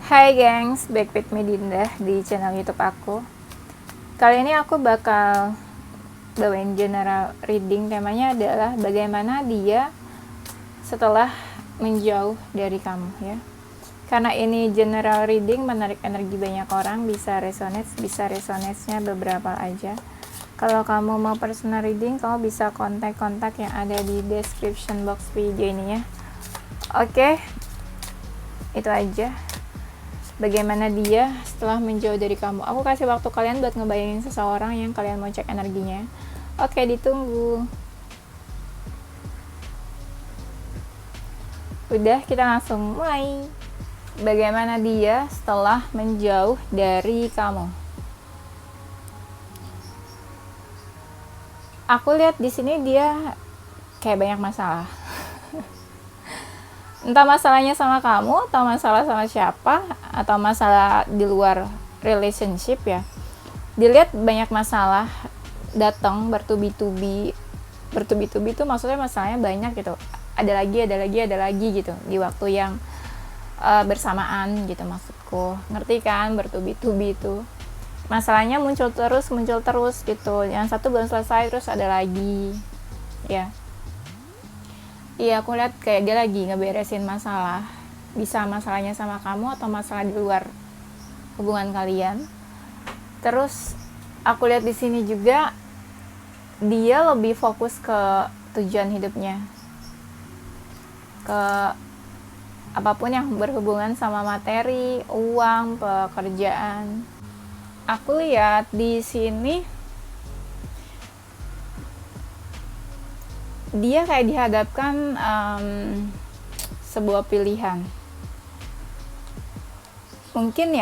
Hai gengs, back with me Dinda di channel YouTube aku. Kali ini aku bakal bawain general reading. Temanya adalah bagaimana dia setelah menjauh dari kamu ya. Karena ini general reading, menarik energi banyak orang, bisa resonate-nya beberapa aja. Kalau kamu mau personal reading, kamu bisa kontak-kontak yang ada di description box video ini ya. Oke, itu aja. Bagaimana dia setelah menjauh dari kamu. Aku kasih waktu kalian buat ngebayangin seseorang yang kalian mau cek energinya. Oke, ditunggu. Udah, kita langsung mulai. Bagaimana dia setelah menjauh dari kamu. Aku lihat di sini dia kayak banyak masalah. Entah masalahnya sama kamu, atau masalah sama siapa, atau masalah di luar relationship ya. Dilihat banyak masalah datang bertubi-tubi itu maksudnya masalahnya banyak gitu. Ada lagi gitu di waktu yang bersamaan gitu maksudku. Ngerti kan, bertubi-tubi itu. Masalahnya muncul terus gitu. Yang satu belum selesai terus ada lagi. Ya. Iya, aku lihat kayak dia lagi ngeberesin masalah. Bisa masalahnya sama kamu atau masalah di luar hubungan kalian. Terus aku lihat di sini juga dia lebih fokus ke tujuan hidupnya. Ke apapun yang berhubungan sama materi, uang, pekerjaan. Aku lihat di sini dia kayak dihadapkan sebuah pilihan. Mungkin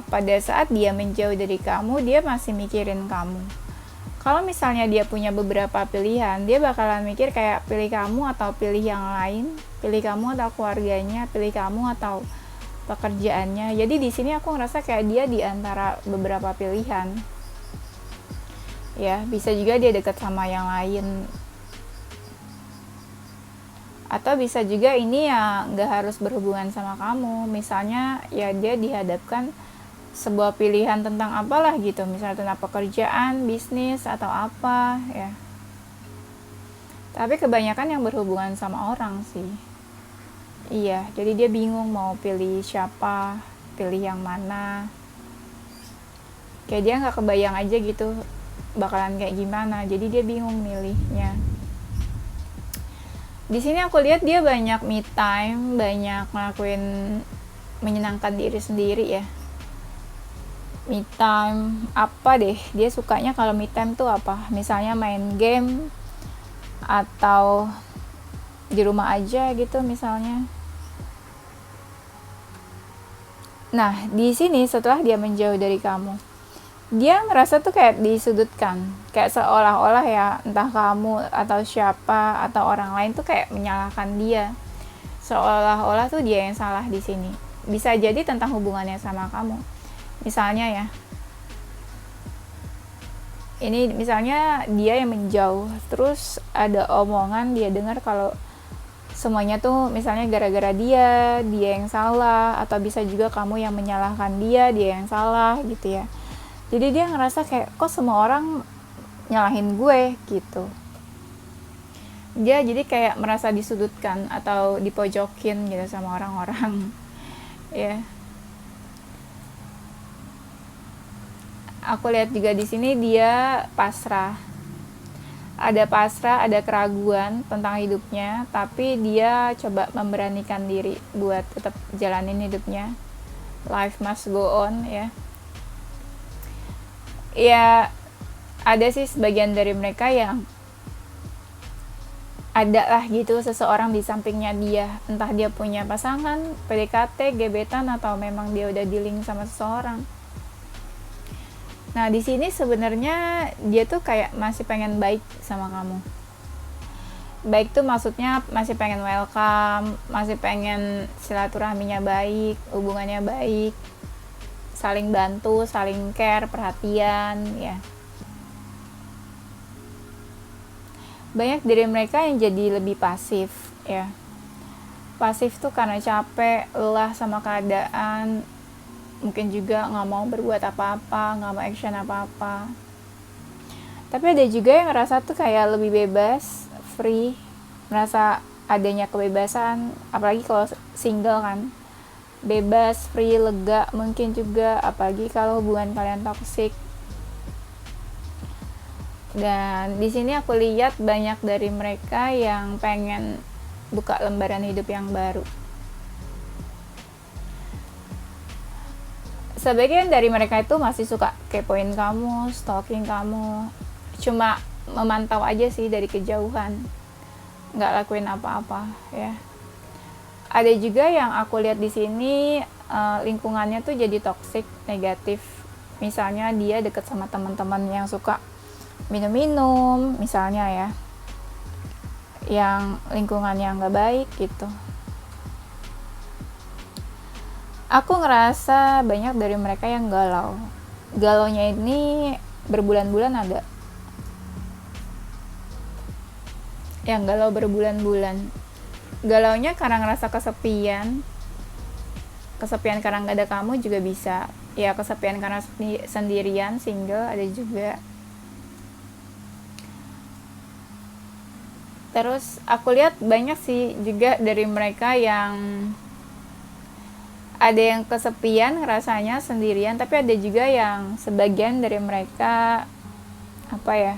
pada saat dia menjauh dari kamu, dia masih mikirin kamu. Kalau misalnya dia punya beberapa pilihan, dia bakalan mikir kayak pilih kamu atau pilih yang lain, pilih kamu atau keluarganya, pilih kamu atau pekerjaannya. Jadi di sini aku ngerasa kayak dia di antara beberapa pilihan. Ya, bisa juga dia dekat sama yang lain. Atau bisa juga ini ya nggak harus berhubungan sama kamu. Misalnya ya dia dihadapkan sebuah pilihan tentang apalah gitu. Misalnya tentang pekerjaan, bisnis, atau apa ya. Tapi kebanyakan yang berhubungan sama orang sih. Iya, jadi dia bingung mau pilih siapa, pilih yang mana. Kayak dia nggak kebayang aja gitu bakalan kayak gimana, jadi dia bingung milihnya. Di sini aku lihat dia banyak me time, banyak ngelakuin menyenangkan diri sendiri ya. Me time apa deh, dia sukanya kalau me time tuh apa, misalnya main game atau di rumah aja gitu misalnya. Nah, di sini setelah dia menjauh dari kamu, dia ngerasa tuh kayak disudutkan, kayak seolah-olah ya entah kamu atau siapa atau orang lain tuh kayak menyalahkan dia, seolah-olah tuh dia yang salah di sini. Bisa jadi tentang hubungannya sama kamu. Misalnya ya, ini misalnya dia yang menjauh, terus ada omongan dia dengar kalau semuanya tuh misalnya gara-gara dia yang salah, atau bisa juga kamu yang menyalahkan dia yang salah gitu ya. Jadi dia ngerasa kayak kok semua orang nyalahin gue gitu. Dia jadi kayak merasa disudutkan atau dipojokin gitu sama orang-orang. Ya. Aku lihat juga di sini dia pasrah. Ada pasrah, ada keraguan tentang hidupnya, tapi dia coba memberanikan diri buat tetap jalanin hidupnya. Life must go on ya. Ya, ada sih sebagian dari mereka yang ada lah gitu seseorang di sampingnya dia, entah dia punya pasangan, PDKT, gebetan, atau memang dia udah dealing sama seseorang. Nah, di sini sebenarnya dia tuh kayak masih pengen baik sama kamu. Baik tuh maksudnya masih pengen welcome, masih pengen silaturahminya baik, hubungannya baik, saling bantu, saling care, perhatian ya. Banyak dari mereka yang jadi lebih pasif ya. Pasif tuh karena capek, lelah sama keadaan, mungkin juga nggak mau berbuat apa-apa, nggak mau action apa-apa. Tapi ada juga yang ngerasa tuh kayak lebih bebas, free, merasa adanya kebebasan, apalagi kalau single kan, bebas, free, lega, mungkin juga apalagi kalau hubungan kalian toksik. Dan di sini aku lihat banyak dari mereka yang pengen buka lembaran hidup yang baru. Sebagian dari mereka itu masih suka kepoin kamu, stalking kamu, cuma memantau aja sih dari kejauhan, nggak lakuin apa-apa ya. Ada juga yang aku lihat di sini lingkungannya tuh jadi toksik, negatif. Misalnya dia deket sama teman-teman yang suka minum-minum, misalnya ya, yang lingkungannya nggak baik gitu. Aku ngerasa banyak dari mereka yang galau. Galaunya ini berbulan-bulan ada. Yang galau berbulan-bulan. Galaunya karena ngerasa kesepian. Kesepian karena nggak ada kamu juga bisa. Ya kesepian karena sendirian, single ada juga. Terus aku lihat banyak sih juga dari mereka yang ada yang kesepian rasanya sendirian, tapi ada juga yang sebagian dari mereka apa ya,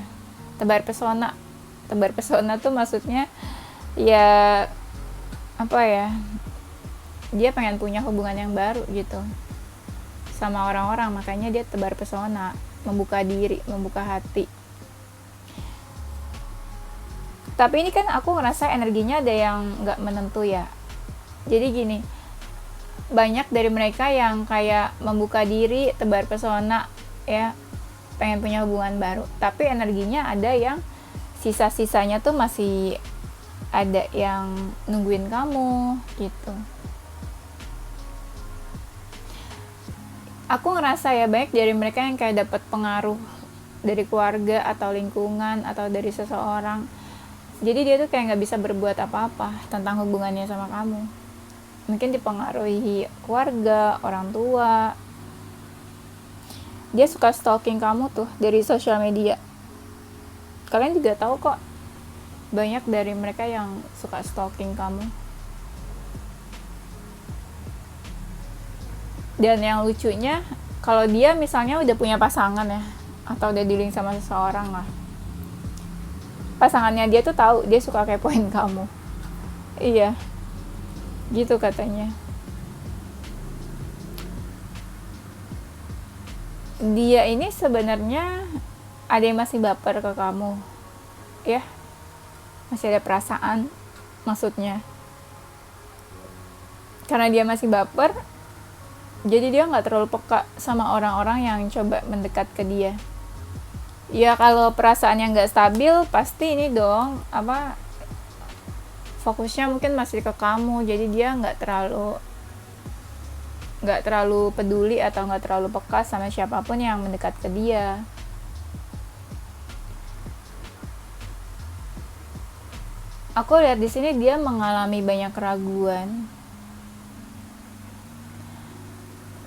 tebar pesona. Tebar pesona tuh maksudnya ya apa ya, dia pengen punya hubungan yang baru gitu sama orang-orang, makanya dia tebar pesona, membuka diri, membuka hati. Tapi ini kan aku ngerasa energinya ada yang gak menentu ya. Jadi gini, banyak dari mereka yang kayak membuka diri, tebar pesona ya, pengen punya hubungan baru, tapi energinya ada yang sisa-sisanya tuh masih ada yang nungguin kamu gitu. Aku ngerasa ya banyak dari mereka yang kayak dapat pengaruh dari keluarga atau lingkungan atau dari seseorang. Jadi dia tuh kayak nggak bisa berbuat apa-apa tentang hubungannya sama kamu. Mungkin dipengaruhi keluarga, orang tua. Dia suka stalking kamu tuh dari sosial media. Kalian juga tahu kok, banyak dari mereka yang suka stalking kamu. Dan yang lucunya, kalau dia misalnya udah punya pasangan ya, atau udah dealing sama seseorang lah, pasangannya dia tuh tahu dia suka kepoin kamu. Iya, gitu katanya. Dia ini sebenarnya ada yang masih baper ke kamu, ya, masih ada perasaan, maksudnya. Karena dia masih baper, jadi dia nggak terlalu peka sama orang-orang yang coba mendekat ke dia. Ya kalau perasaannya nggak stabil, pasti ini dong, apa, fokusnya mungkin masih ke kamu, jadi dia nggak terlalu peduli atau nggak terlalu peka sama siapapun yang mendekat ke dia. Aku lihat di sini dia mengalami banyak keraguan.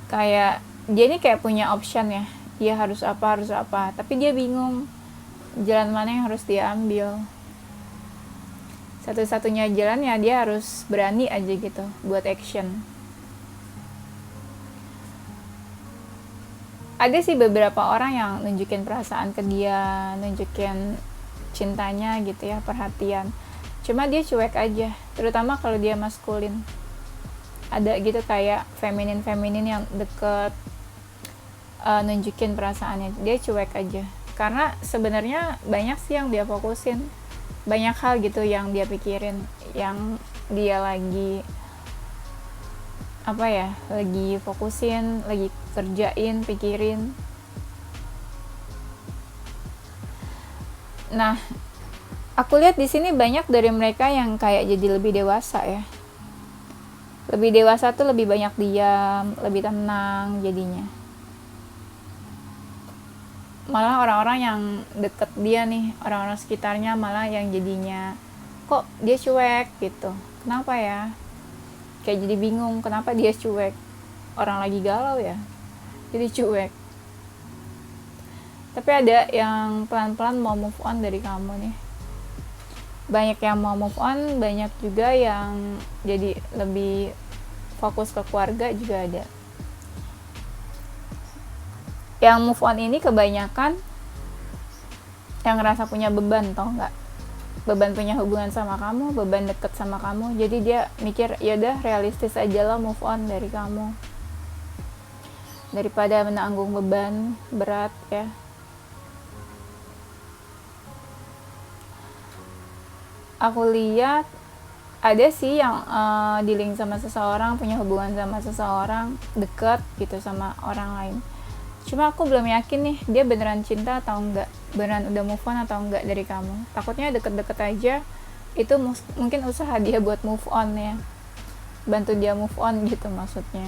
Kayak dia ini kayak punya option ya, dia harus apa, tapi dia bingung jalan mana yang harus dia ambil. Satu-satunya jalan ya dia harus berani aja gitu buat action. Ada sih beberapa orang yang nunjukin perasaan ke dia, nunjukin cintanya gitu ya, perhatian. Cuma dia cuek aja, terutama kalau dia maskulin. Ada gitu kayak feminin yang deket, nunjukin perasaannya, dia cuek aja. Karena sebenarnya banyak sih yang dia fokusin, banyak hal gitu yang dia pikirin, yang dia lagi apa ya, lagi fokusin, lagi kerjain, pikirin. Nah, aku lihat di sini banyak dari mereka yang kayak jadi lebih dewasa ya. Lebih dewasa tuh lebih banyak diam, lebih tenang jadinya. Malah orang-orang yang deket dia nih, orang-orang sekitarnya malah yang jadinya kok dia cuek gitu. Kenapa ya? kayak jadi bingung kenapa dia cuek, orang lagi galau ya jadi cuek. Tapi ada yang pelan-pelan mau move on dari kamu nih. Banyak yang mau move on, banyak juga yang jadi lebih fokus ke keluarga juga ada. Yang move on ini kebanyakan yang ngerasa punya beban, tau nggak? Beban punya hubungan sama kamu, beban deket sama kamu. Jadi dia mikir, yaudah realistis aja lah move on dari kamu, daripada menanggung beban berat ya. Aku lihat ada sih yang dealing sama seseorang, punya hubungan sama seseorang, deket gitu sama orang lain. Cuma aku belum yakin nih dia beneran cinta atau enggak, beneran udah move on atau enggak dari kamu. Takutnya deket-deket aja itu mungkin usaha dia buat move on ya, bantu dia move on gitu maksudnya.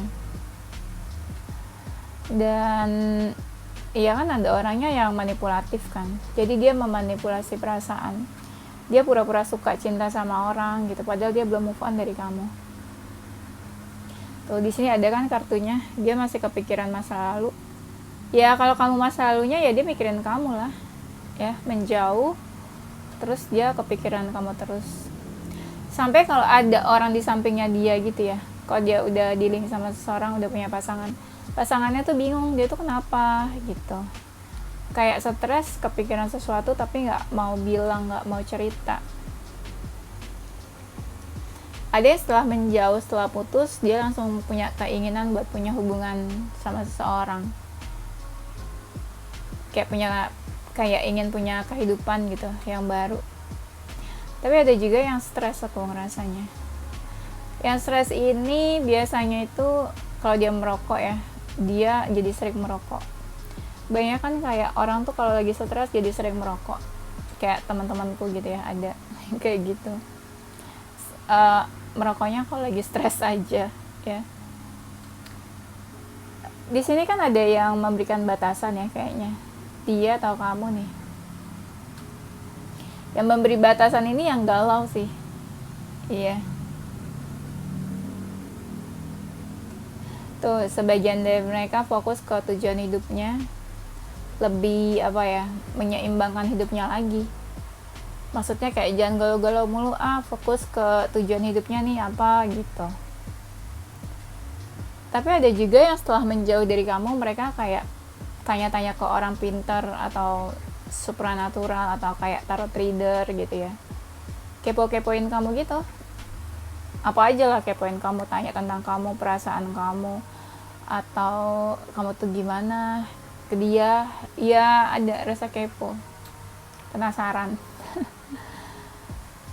Dan iya kan ada orangnya yang manipulatif kan, jadi dia memanipulasi perasaan. Dia pura-pura suka cinta sama orang gitu, padahal dia belum move on dari kamu. Tuh di sini ada kan kartunya, dia masih kepikiran masa lalu. Ya kalau kamu masa lalunya ya dia mikirin kamu lah, ya menjauh, terus dia kepikiran kamu terus. Sampai kalau ada orang di sampingnya dia gitu ya, kalau dia udah dealing sama seseorang, udah punya pasangannya tuh bingung dia tuh kenapa gitu. Kayak stres, kepikiran sesuatu tapi nggak mau bilang, nggak mau cerita. Ada yang setelah menjauh, setelah putus, dia langsung punya keinginan buat punya hubungan sama seseorang. Kayak ingin punya kehidupan gitu, yang baru. Tapi ada juga yang stres aku ngerasanya. Yang stres ini biasanya itu kalau dia merokok ya, dia jadi sering merokok. Banyak kan kayak orang tuh kalau lagi stres jadi sering merokok, kayak teman-temanku gitu ya, ada kayak gitu. Merokoknya kalau lagi stres aja ya. Di sini kan ada yang memberikan batasan ya kayaknya, dia atau kamu nih. Yang memberi batasan ini yang galau sih. Iya. Tuh sebagian dari mereka fokus ke tujuan hidupnya, lebih menyeimbangkan hidupnya lagi. Maksudnya kayak jangan galau-galau mulu, fokus ke tujuan hidupnya nih apa gitu. Tapi ada juga yang setelah menjauh dari kamu, mereka kayak tanya-tanya ke orang pintar atau supranatural atau kayak tarot reader gitu ya, kepo-kepoin kamu gitu. Apa aja lah kepoin kamu, tanya tentang kamu, perasaan kamu, atau kamu tuh gimana ke dia. Ya ada rasa kepo, penasaran.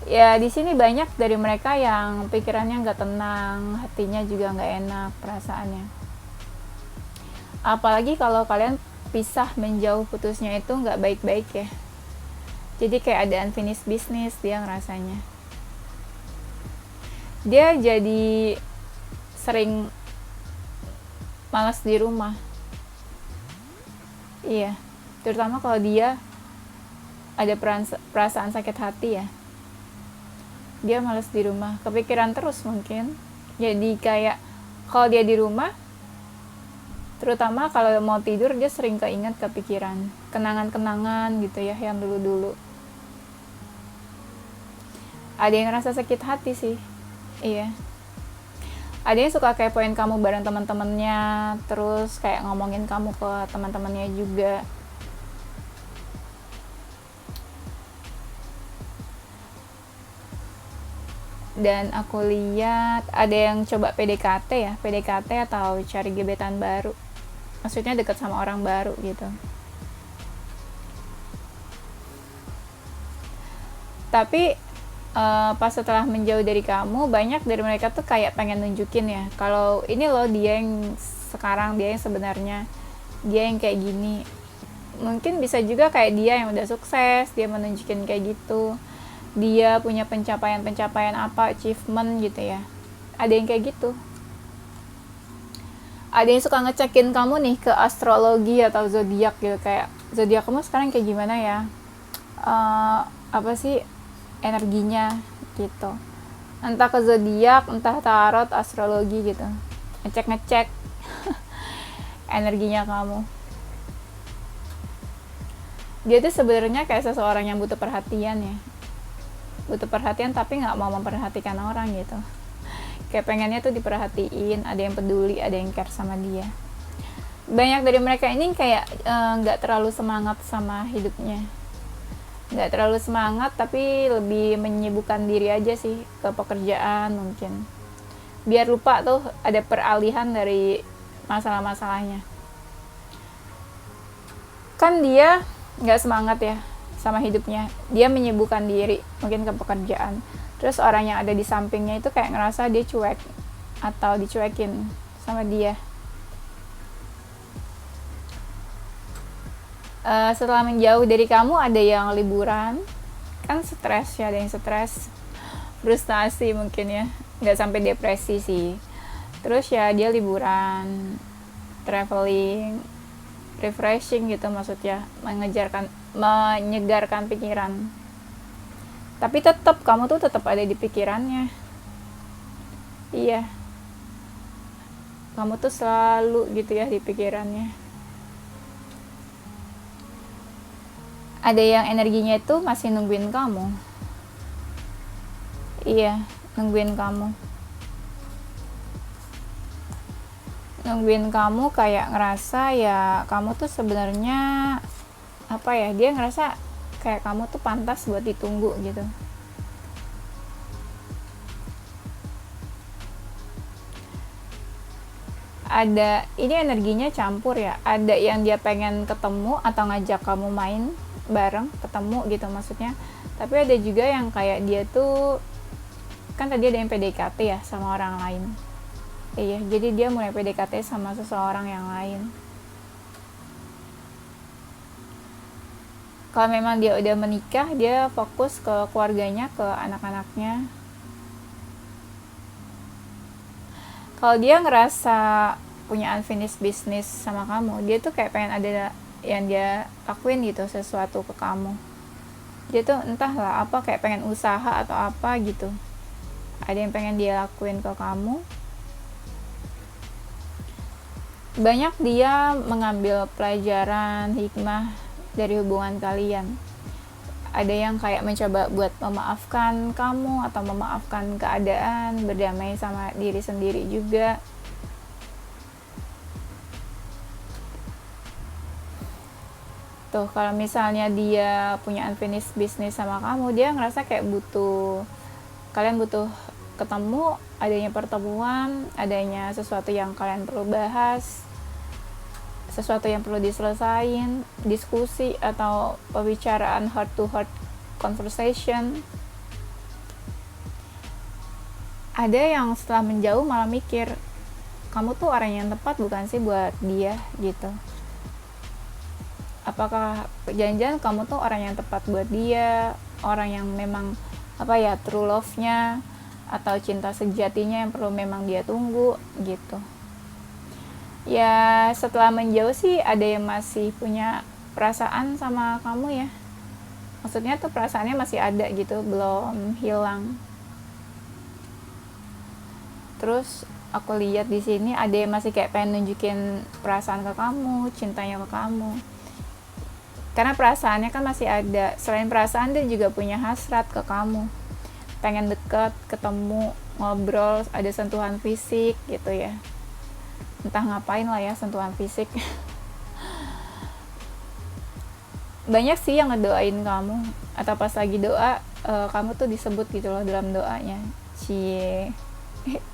Ya di sini banyak dari mereka yang pikirannya nggak tenang, hatinya juga nggak enak perasaannya. Apalagi kalau kalian pisah, menjauh, putusnya itu nggak baik-baik ya. Jadi kayak ada unfinished business dia ngerasanya. Dia jadi sering malas di rumah. Iya, terutama kalau dia ada perasaan sakit hati ya, dia malas di rumah, kepikiran terus mungkin. Jadi kayak kalau dia di rumah, terutama kalau mau tidur, dia sering keinget, kepikiran kenangan-kenangan gitu ya, yang dulu-dulu. Ada yang ngerasa sakit hati sih. Iya, ada yang suka kepoin kamu bareng teman-temannya, terus kayak ngomongin kamu ke teman-temannya juga. Dan aku lihat ada yang coba PDKT ya, PDKT atau cari gebetan baru, maksudnya dekat sama orang baru gitu. Tapi pas setelah menjauh dari kamu, banyak dari mereka tuh kayak pengen nunjukin ya, kalau ini loh dia yang sekarang, dia yang sebenarnya, dia yang kayak gini. Mungkin bisa juga kayak dia yang udah sukses, dia menunjukin kayak gitu, dia punya pencapaian apa, achievement gitu ya. Ada yang kayak gitu. Ada yang suka ngecekin kamu nih ke astrologi atau zodiak gitu, kayak zodiak kamu sekarang kayak gimana ya, apa sih energinya gitu. entah ke zodiak, entah tarot, astrologi gitu, ngecek energinya kamu. Dia tuh sebenarnya kayak seseorang yang butuh perhatian ya, butuh perhatian tapi nggak mau memperhatikan orang gitu, kayak pengennya tuh diperhatiin, ada yang peduli, ada yang care sama dia. Banyak dari mereka ini kayak nggak terlalu semangat sama hidupnya, nggak terlalu semangat tapi lebih menyibukkan diri aja sih ke pekerjaan mungkin, biar lupa tuh ada peralihan dari masalah-masalahnya. Kan dia nggak semangat ya sama hidupnya, dia menyibukkan diri mungkin ke pekerjaan, terus orang yang ada di sampingnya itu kayak ngerasa dia cuek atau dicuekin sama dia. Setelah menjauh dari kamu, ada yang liburan, kan stres ya, ada yang stres, frustasi mungkin ya, nggak sampai depresi sih. Terus ya dia liburan, traveling, refreshing gitu, maksudnya menyegarkan pikiran. Tapi tetap kamu tuh tetap ada di pikirannya. Iya, kamu tuh selalu gitu ya di pikirannya. Ada yang energinya itu masih nungguin kamu. Iya, nungguin kamu kayak ngerasa ya kamu tuh sebenarnya apa ya, dia ngerasa kayak kamu tuh pantas buat ditunggu gitu. Ada, ini energinya campur ya, ada yang dia pengen ketemu atau ngajak kamu main bareng, ketemu gitu maksudnya, tapi ada juga yang kayak dia tuh, kan tadi ada yang PDKT ya sama orang lain. Iya, jadi dia mulai PDKT sama seseorang yang lain. Kalau memang dia udah menikah, dia fokus ke keluarganya, ke anak-anaknya. Kalau dia ngerasa punya unfinished business sama kamu, dia tuh kayak pengen ada yang dia lakuin gitu, sesuatu ke kamu. Dia tuh entahlah apa, kayak pengen usaha atau apa gitu, ada yang pengen dia lakuin ke kamu. Banyak dia mengambil pelajaran hikmah dari hubungan kalian. Ada yang kayak mencoba buat memaafkan kamu atau memaafkan keadaan, berdamai sama diri sendiri juga. Tuh, kalau misalnya dia punya unfinished business sama kamu, dia ngerasa kayak kalian butuh ketemu, adanya pertemuan, adanya sesuatu yang kalian perlu bahas, sesuatu yang perlu diselesain, diskusi atau pembicaraan heart to heart conversation. Ada yang setelah menjauh malah mikir, kamu tuh orang yang tepat bukan sih buat dia gitu. Apakah jangan-jangan kamu tuh orang yang tepat buat dia, orang yang memang apa ya, true love-nya atau cinta sejatinya yang perlu memang dia tunggu gitu. Ya setelah menjauh sih ada yang masih punya perasaan sama kamu ya, maksudnya tuh perasaannya masih ada gitu, belum hilang. Terus aku lihat di sini ada yang masih kayak pengen nunjukin perasaan ke kamu, cintanya ke kamu, karena perasaannya kan masih ada. Selain perasaan, dia juga punya hasrat ke kamu, pengen deket, ketemu, ngobrol, ada sentuhan fisik gitu ya, entah ngapain lah ya sentuhan fisik. Banyak sih yang ngedoain kamu, atau pas lagi doa kamu tuh disebut gitu loh dalam doanya, cie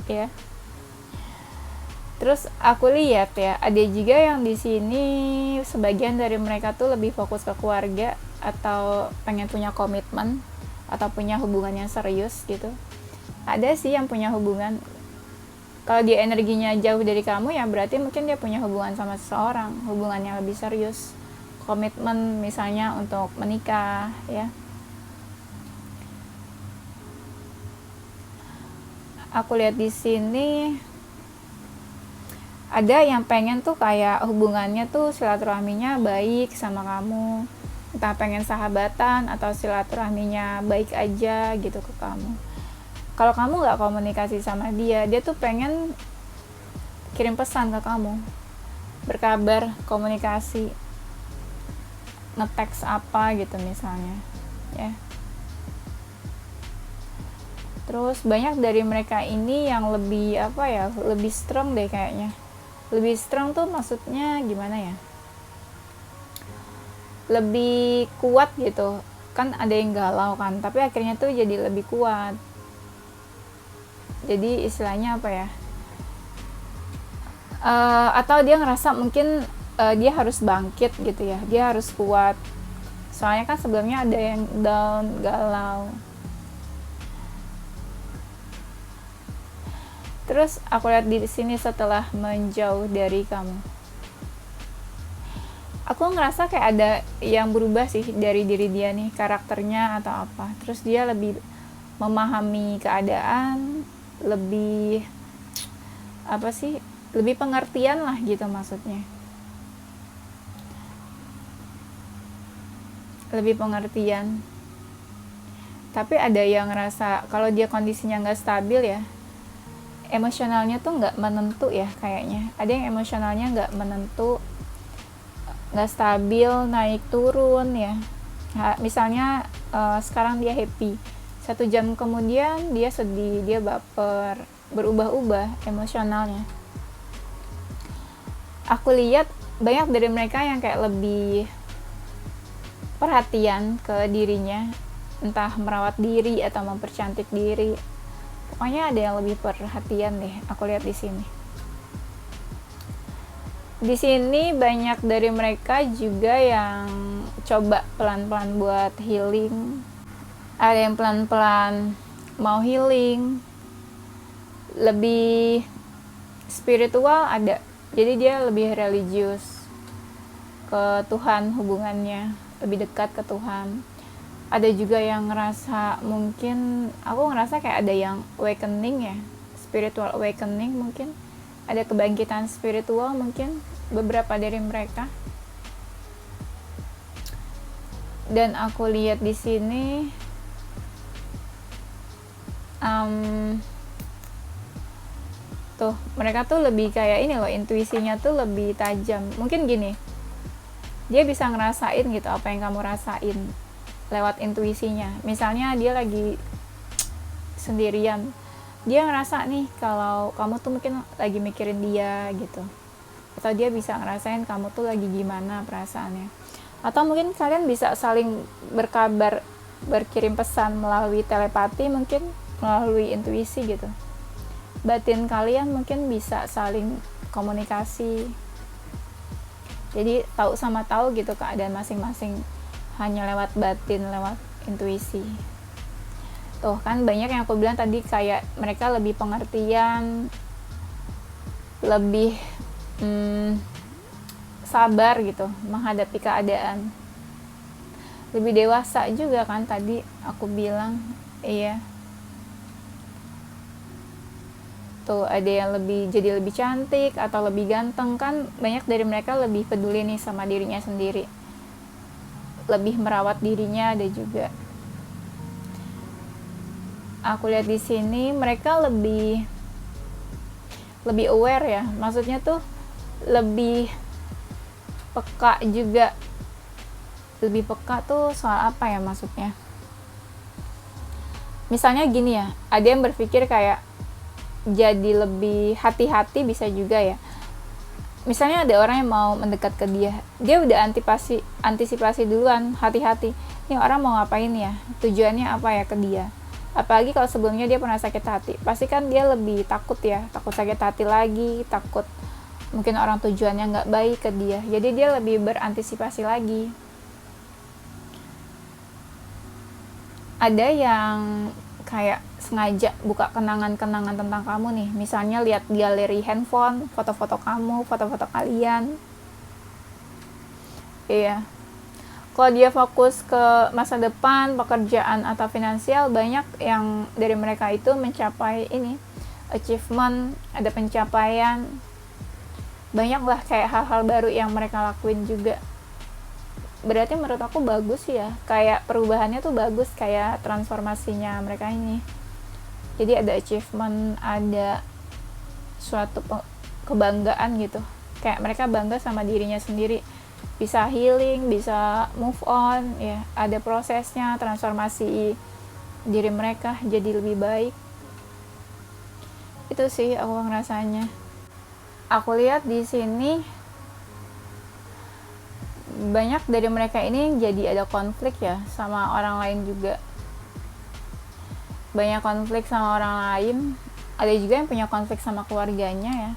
ya. Terus aku lihat ya, ada juga yang di sini sebagian dari mereka tuh lebih fokus ke keluarga atau pengen punya komitmen atau punya hubungan yang serius gitu. Ada sih yang punya hubungan. Kalau dia energinya jauh dari kamu ya berarti mungkin dia punya hubungan sama seseorang, hubungan yang lebih serius, komitmen misalnya untuk menikah ya. Aku lihat di sini ada yang pengen tuh kayak hubungannya tuh silaturahminya baik sama kamu, entah pengen sahabatan atau silaturahminya baik aja gitu ke kamu. kalau kamu nggak komunikasi sama dia, dia tuh pengen kirim pesan ke kamu, berkabar, komunikasi, nge-text apa gitu misalnya ya. Terus banyak dari mereka ini yang lebih lebih strong deh kayaknya. Lebih strong tuh maksudnya gimana ya, lebih kuat gitu kan. Ada yang galau kan, tapi akhirnya tuh jadi lebih kuat. Jadi istilahnya apa ya, atau dia ngerasa mungkin dia harus bangkit gitu ya, dia harus kuat, soalnya kan sebelumnya ada yang down, galau. Terus aku lihat di sini setelah menjauh dari kamu, aku ngerasa kayak ada yang berubah sih dari diri dia nih, karakternya atau apa. Terus dia lebih memahami keadaan, lebih lebih pengertian lah gitu maksudnya. Lebih pengertian. Tapi ada yang ngerasa kalau dia kondisinya nggak stabil ya, emosionalnya tuh nggak menentu ya kayaknya. Ada yang emosionalnya nggak menentu, nggak stabil, naik turun ya. Misalnya sekarang dia happy, 1 jam kemudian dia sedih, dia baper, berubah-ubah emosionalnya. Aku lihat banyak dari mereka yang kayak lebih perhatian ke dirinya, entah merawat diri atau mempercantik diri. Pokoknya ada yang lebih perhatian deh, aku lihat di sini. Di sini banyak dari mereka juga yang coba pelan-pelan buat healing. Ada yang pelan-pelan mau healing, lebih spiritual ada. Jadi dia lebih religius ke Tuhan, hubungannya lebih dekat ke Tuhan. Ada juga yang ngerasa, mungkin aku ngerasa kayak ada yang awakening ya, spiritual awakening mungkin. Ada kebangkitan spiritual mungkin beberapa dari mereka. Dan aku lihat di sini tuh mereka tuh lebih kayak ini loh, intuisinya tuh lebih tajam. Mungkin gini, dia bisa ngerasain gitu apa yang kamu rasain lewat intuisinya. Misalnya dia lagi sendirian, dia ngerasa nih kalau kamu tuh mungkin lagi mikirin dia gitu, atau dia bisa ngerasain kamu tuh lagi gimana perasaannya. Atau mungkin kalian bisa saling berkabar, berkirim pesan melalui telepati, mungkin melalui intuisi gitu. Batin kalian mungkin bisa saling komunikasi, jadi tahu sama tahu gitu keadaan masing-masing, hanya lewat batin, lewat intuisi. Tuh kan banyak yang aku bilang tadi, kayak mereka lebih pengertian, lebih sabar gitu menghadapi keadaan, lebih dewasa juga kan tadi aku bilang. Iya, tuh ada yang jadi lebih cantik atau lebih ganteng kan. Banyak dari mereka lebih peduli nih sama dirinya sendiri, lebih merawat dirinya. Ada juga aku lihat di sini mereka lebih aware ya, maksudnya tuh lebih peka juga. Lebih peka tuh soal apa ya maksudnya, misalnya gini ya, ada yang berpikir kayak jadi lebih hati-hati, bisa juga ya. Misalnya ada orang yang mau mendekat ke dia, dia udah antisipasi duluan, hati-hati, ini orang mau ngapain ya, tujuannya apa ya ke dia. Apalagi kalau sebelumnya dia pernah sakit hati, pasti kan dia lebih takut ya, takut sakit hati lagi, takut mungkin orang tujuannya nggak baik ke dia, jadi dia lebih berantisipasi lagi. Ada yang kayak sengaja buka kenangan-kenangan tentang kamu nih, misalnya lihat galeri handphone, foto-foto kamu, foto-foto kalian. Iya, kalau dia fokus ke masa depan, pekerjaan atau finansial, banyak yang dari mereka itu mencapai ini, achievement, ada pencapaian, banyak lah kayak hal-hal baru yang mereka lakuin juga. Berarti menurut aku bagus ya, kayak perubahannya tuh bagus, kayak transformasinya mereka ini. Jadi ada achievement, ada suatu kebanggaan gitu, kayak mereka bangga sama dirinya sendiri, bisa healing, bisa move on ya, ada prosesnya transformasi diri mereka jadi lebih baik. Itu sih aku ngerasanya. Aku lihat di sini banyak dari mereka ini jadi ada konflik ya sama orang lain juga. Banyak konflik sama orang lain, ada juga yang punya konflik sama keluarganya ya.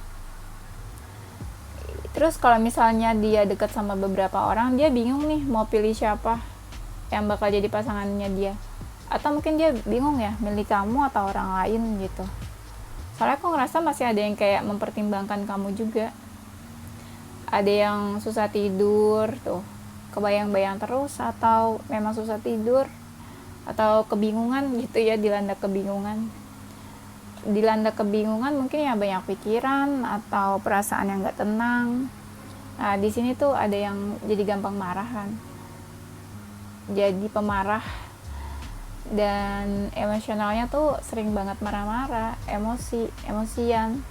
Terus kalau misalnya dia dekat sama beberapa orang, dia bingung nih mau pilih siapa yang bakal jadi pasangannya dia. Atau mungkin dia bingung ya, milih kamu atau orang lain gitu. Soalnya aku ngerasa masih ada yang kayak mempertimbangkan kamu juga. Ada yang susah tidur tuh, kebayang-bayang terus, atau memang susah tidur, atau kebingungan gitu ya, dilanda kebingungan mungkin ya, banyak pikiran atau perasaan yang nggak tenang. Nah di sini tuh ada yang jadi gampang marah kan, jadi pemarah, dan emosionalnya tuh sering banget marah-marah, emosian.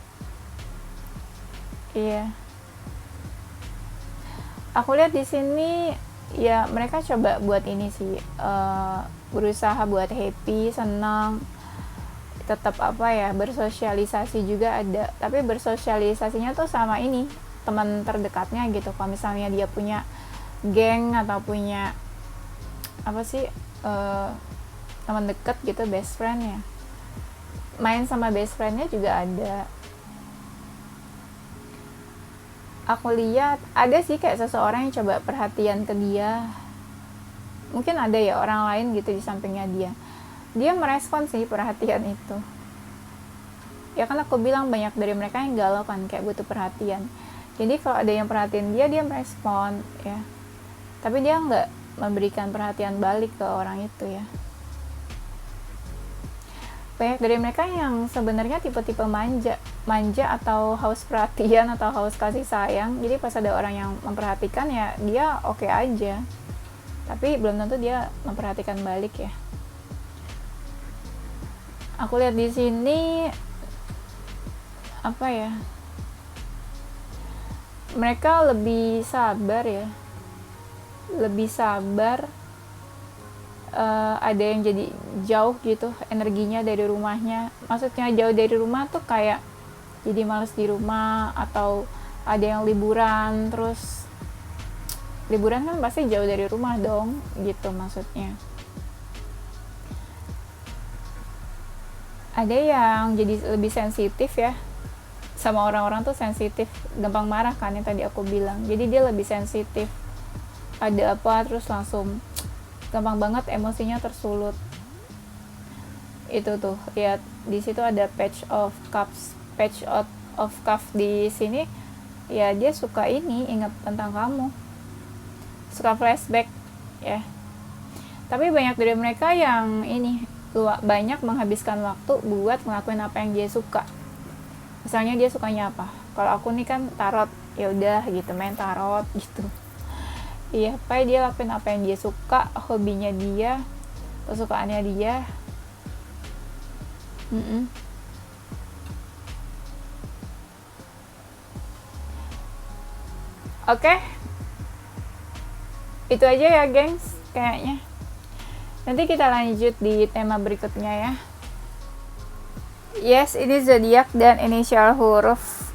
Iya, aku lihat di sini ya mereka coba buat ini sih, berusaha buat happy, senang, tetap bersosialisasi juga ada, tapi bersosialisasinya tuh sama ini teman terdekatnya gitu. Kalau misalnya dia punya geng atau punya teman dekat gitu, best friend ya, main sama best friendnya juga ada. Aku lihat ada sih kayak seseorang yang coba perhatian ke dia, mungkin ada ya orang lain gitu di sampingnya dia merespon sih perhatian itu ya. Kan aku bilang banyak dari mereka yang galau kan, kayak butuh perhatian. Jadi kalau ada yang perhatiin dia merespon ya, tapi dia nggak memberikan perhatian balik ke orang itu ya. Banyak dari mereka yang sebenarnya tipe-tipe manja atau haus perhatian atau haus kasih sayang. Jadi pas ada orang yang memperhatikan ya dia oke aja, tapi belum tentu dia memperhatikan balik ya. Aku lihat di sini mereka lebih sabar ya, ada yang jadi jauh gitu energinya dari rumahnya. Maksudnya jauh dari rumah tuh kayak jadi males di rumah, atau ada yang liburan, terus liburan kan pasti jauh dari rumah dong gitu maksudnya. Ada yang jadi lebih sensitif ya, sama orang-orang tuh sensitif, gampang marah kan yang tadi aku bilang. Jadi dia lebih sensitif, ada apa terus langsung gampang banget emosinya tersulut. Itu tuh lihat di situ ada page of cup di sini ya, dia suka ingat tentang kamu, suka flashback ya. Tapi banyak dari mereka yang banyak menghabiskan waktu buat ngelakuin apa yang dia suka. Misalnya dia sukanya apa, kalau aku nih kan tarot, ya udah gitu main tarot gitu. Iya, dia lakuin apa yang dia suka, hobinya dia, kesukaannya dia. Oke, itu aja ya gengs kayaknya. Nanti kita lanjut di tema berikutnya ya. Yes, ini zodiak dan inisial huruf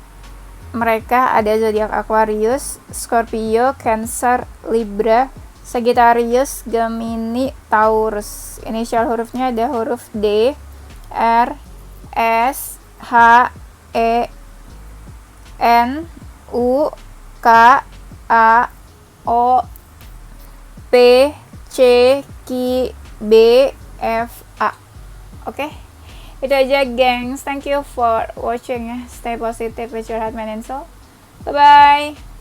mereka ada zodiak Aquarius, Scorpio, Cancer, Libra, Sagittarius, Gemini, Taurus. Inisial hurufnya ada huruf D, R, S, H, E, N, U, K, A, O, P, C, Q, B, F, A. Oke, itu aja gengs. Thank you for watching ya. Stay positive with your heart, mind and soul. Bye bye.